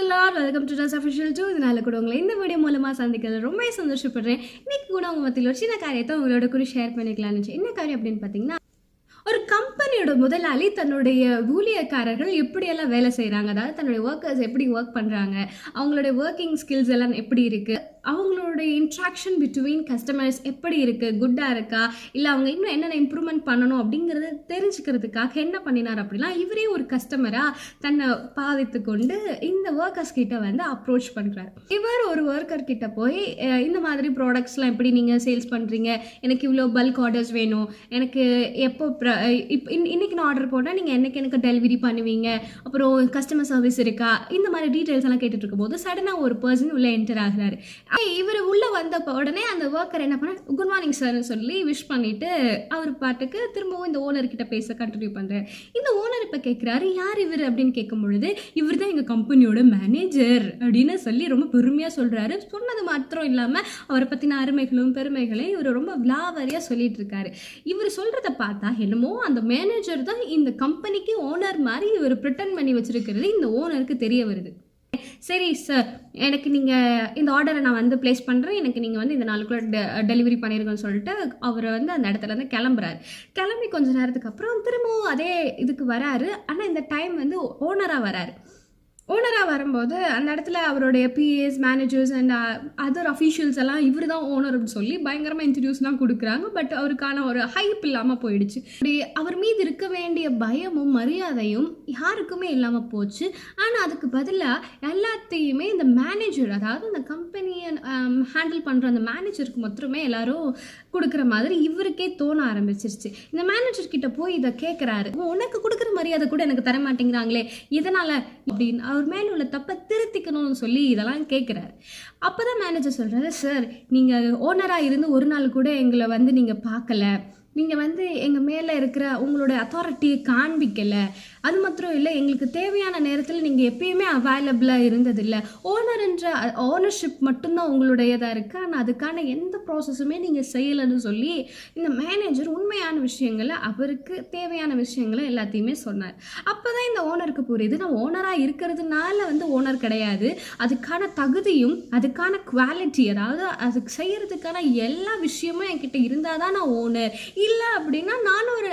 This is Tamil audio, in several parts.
Welcome to dress official 2. இதனால கூட உங்களை இந்த வீடியோ மூலமாக சந்திக்கிறது ரொம்ப சந்தோஷப்படுறேன். இன்னைக்கு கூட உங்கள் மத்தியில் ஒரு சின்ன காரியத்தை உங்களோட கூட ஷேர் பண்ணிக்கலாம்னு. என்ன காரியம் அப்படின்னு பார்த்தீங்கன்னா, ஒரு கம்பெனியோட முதலாளி தன்னுடைய ஊழியக்காரர்கள் எப்படியெல்லாம் வேலை செய்கிறாங்க, அதாவது தன்னுடைய ஒர்க்கர்ஸ் எப்படி ஒர்க் பண்ணுறாங்க, அவங்களுடைய ஒர்க்கிங் ஸ்கில்ஸ் எல்லாம் எப்படி இருக்குது, அவங்களுடைய இன்ட்ராக்ஷன் பிட்வீன் கஸ்டமர்ஸ் எப்படி இருக்குது, குட்டாக இருக்கா, இல்லை அவங்க இன்னும் என்னென்ன இம்ப்ரூவ்மெண்ட் பண்ணணும் அப்படிங்கிறத தெரிஞ்சுக்கிறதுக்காக என்ன பண்ணினார் அப்படின்னா, இவரே ஒரு கஸ்டமராக தன்னை பாவித்து கொண்டு இந்த ஒர்க்கர்ஸ் கிட்ட வந்து அப்ரோச் பண்ணுறாரு. இவர் ஒரு ஒர்க்கர் கிட்ட போய் இந்த மாதிரி ப்ராடக்ட்ஸ்லாம் எப்படி நீங்கள் சேல்ஸ் பண்ணுறீங்க, எனக்கு இவ்வளோ பல்க் ஆர்டர்ஸ் வேணும், எனக்கு எப்போ இன்னைக்கு நான் ஆர்டர் போட்டால் நீங்கள் எனக்கு டெலிவரி பண்ணுவீங்க, அப்புறம் கஸ்டமர் சர்வீஸ் இருக்கா, இந்த மாதிரி டீட்டெயில்ஸ் எல்லாம் கேட்டுட்டு இருக்கும் போது சடனாக ஒரு பர்சன் உள்ளே என்டர் ஆகிறாரு. இவர் உள்ளே வந்த உடனே அந்த ஒர்க்கர் என்ன பண்ண, குட் மார்னிங் சார்னு சொல்லி விஷ் பண்ணிட்டு அவர் பாட்டுக்கு திரும்பவும் இந்த ஓனர்கிட்ட பேச கண்டினியூ பண்ணுறாரு. இந்த ஓனர் இப்போ கேட்குறாரு, யார் இவர் அப்படின்னு கேட்கும் பொழுது, இவர் தான் எங்கள் கம்பெனியோட மேனேஜர் அப்படின்னு சொல்லி ரொம்ப பெருமையாக சொல்கிறாரு. சொன்னது மாத்திரம் இல்லாமல் அவரை பற்றின அருமைகளும் பெருமைகளையும் இவர் ரொம்ப விலாவரியாக சொல்லிட்டு இருக்காரு. இவர் சொல்கிறத பார்த்தா என்னமோ அந்த மேனேஜர் தான் இந்த கம்பெனிக்கு ஓனர் மாதிரி இவர் ப்ரிட்டன் பண்ணி வச்சிருக்கிறது இந்த ஓனருக்கு தெரிய வருது. சரி சார், எனக்கு நீங்கள் இந்த ஆர்டரை நான் வந்து ப்ளேஸ் பண்ணுறேன், எனக்கு நீங்கள் வந்து இந்த நாளுக்குள்ளே டெலிவரி பண்ணியிருக்கோன்னு சொல்லிட்டு அவர் வந்து அந்த இடத்துலேருந்து கிளம்புறாரு. கிளம்பி கொஞ்சம் நேரத்துக்கு அப்புறம் திரும்பவும் அதே இதுக்கு வராரு. ஆனால் இந்த டைம் வந்து ஓனராக வராரு. ஓனராக வரும்போது அந்த இடத்துல அவருடைய பிஏஸ், மேனேஜர்ஸ் அண்ட் அதர் அஃபீஷியல்ஸ் எல்லாம் இவர் தான் ஓனர் அப்படின்னு சொல்லி பயங்கரமாக இன்ட்ரடியூஸ்லாம் கொடுக்குறாங்க. பட் அவருக்கான ஒரு ஹைப் இல்லாமல் போயிடுச்சு. அப்படி அவர் மீது இருக்க வேண்டிய பயமும் மரியாதையும் யாருக்குமே இல்லாமல் போச்சு. ஆனால் அதுக்கு பதிலாக எல்லாத்தையுமே இந்த மேனேஜர், அதாவது இந்த கம்பெனியை ஹேண்டில் பண்ணுற அந்த மேனேஜருக்கு மாத்திரமே எல்லாரும் கொடுக்குற மாதிரி இவருக்கே தோண ஆரம்பிச்சிருச்சு. இந்த மேனேஜர் கிட்ட போய் இதை கேட்குறாரு, உனக்கு கொடுக்குற மரியாதை கூட எனக்கு தர மாட்டேங்கிறாங்களே, இதனால் அப்படின்னு அவர் மேலே உள்ள தப்பை திருத்திக்கணும்னு சொல்லி இதெல்லாம் கேட்குறாரு. அப்போ தான் மேனேஜர் சொல்கிறாரு, சார் நீங்கள் ஓனராக இருந்து ஒரு நாள் கூட எங்களை வந்து நீங்கள் பார்க்கல, நீங்கள் வந்து எங்கள் மேலே இருக்கிற உங்களோட அத்தாரிட்டியை காண்பிக்கலை, அது மாத்திரம் இல்லை எங்களுக்கு தேவையான நேரத்தில் நீங்கள் எப்பயுமே அவைலபிளாக இருந்ததில்லை, ஓனர்ஷிப் மட்டும்தான் உங்களுடையதாக இருக்குது, ஆனால் அதுக்கான எந்த ப்ராசஸுமே நீங்கள் செய்யலைன்னு சொல்லி இந்த மேனேஜர் உண்மையான விஷயங்களை, அவருக்கு தேவையான விஷயங்களை எல்லாத்தையுமே சொன்னார். அப்போ தான் இந்த ஓனருக்கு புரியுது, நான் ஓனராக இருக்கிறதுனால வந்து ஓனர் கிடையாது, அதுக்கான தகுதியும் அதுக்கான குவாலிட்டி, அதாவது அதுக்கு செய்கிறதுக்கான எல்லா விஷயமும் என்கிட்ட இருந்தால் தான் நான் ஓனர், இல்லை அப்படின்னா நானும் ஒரு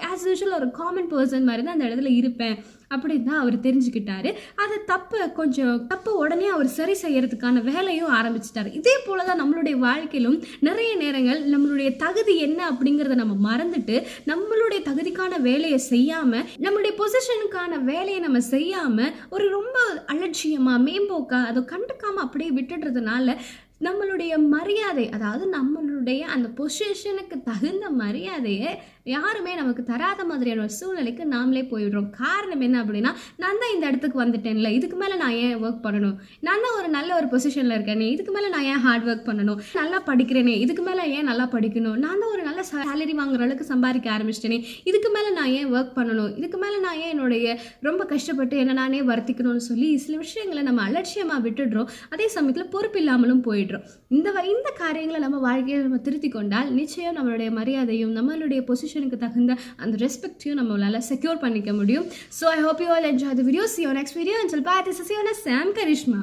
ஆஸ் யூஷுவல் ஒரு காமன் பர்சன் மாதிரி தான் அந்த இடத்துல இருப்பேன் அப்படின்னு தான் அவர் தெரிஞ்சுக்கிட்டாரு. அதை தப்பு உடனே அவர் சரி செய்யறதுக்கான வேலையும் ஆரம்பிச்சிட்டாரு. இதே போல தான் நம்மளுடைய வாழ்க்கையிலும் நிறைய நேரங்கள் நம்மளுடைய தகுதி என்ன அப்படிங்கிறத நம்ம மறந்துட்டு நம்மளுடைய தகுதிக்கான வேலையை செய்யாமல், நம்மளுடைய பொசிஷனுக்கான வேலையை நம்ம செய்யாமல் ஒரு ரொம்ப அலட்சியமாக மேம்போக்காக அதை கண்டுக்காமல் அப்படியே விட்டுடுறதுனால நம்மளுடைய மரியாதை, அதாவது நம்மளுடைய அந்த பொசிஷனுக்கு தகுந்த மரியாதையை யாருமே நமக்கு தராத மாதிரியான ஒரு சூழ்நிலைக்கு நாமளே போயிடுறோம். காரணம் என்ன அப்படின்னா, நான் தான் இந்த இடத்துக்கு வந்துட்டேன்ல, இதுக்கு மேலே நான் ஏன் ஒர்க் பண்ணணும், நான் தான் ஒரு நல்ல ஒரு பொசிஷனில் இருக்கேனே, இதுக்கு மேலே நான் ஏன் ஹார்ட் ஒர்க் பண்ணணும், நல்லா படிக்கிறேனே, இதுக்கு மேலே ஏன் நல்லா படிக்கணும், நான் தான் ஒரு நல்ல சேலரி வாங்குற அளவுக்கு சம்பாதிக்க ஆரம்பிச்சிட்டேனே, இதுக்கு மேலே நான் ஏன் ஒர்க் பண்ணணும், இதுக்கு மேலே நான் ஏன் என்னுடைய ரொம்ப கஷ்டப்பட்டு என்ன நானே வருத்திக்கணும்னு சொல்லி சில விஷயங்களை நம்ம அலட்சியமாக விட்டுடுறோம். அதே சமயத்தில் பொறுப்பு இல்லாமலும் போயிடுறோம். இந்த காரியங்களை நம்ம வாழ்க்கையை நம்ம திருத்தி கொண்டால் நிச்சயம் நம்மளுடைய மரியாதையும் நம்மளுடைய பொசிஷனுக்கு தகுந்த அந்த ரெஸ்பெக்டையும் நம்மளால செக்யூர் பண்ணிக்க முடியும். So I hope you all enjoy the video. See you next video. Until bye. This is your Sam Karishma.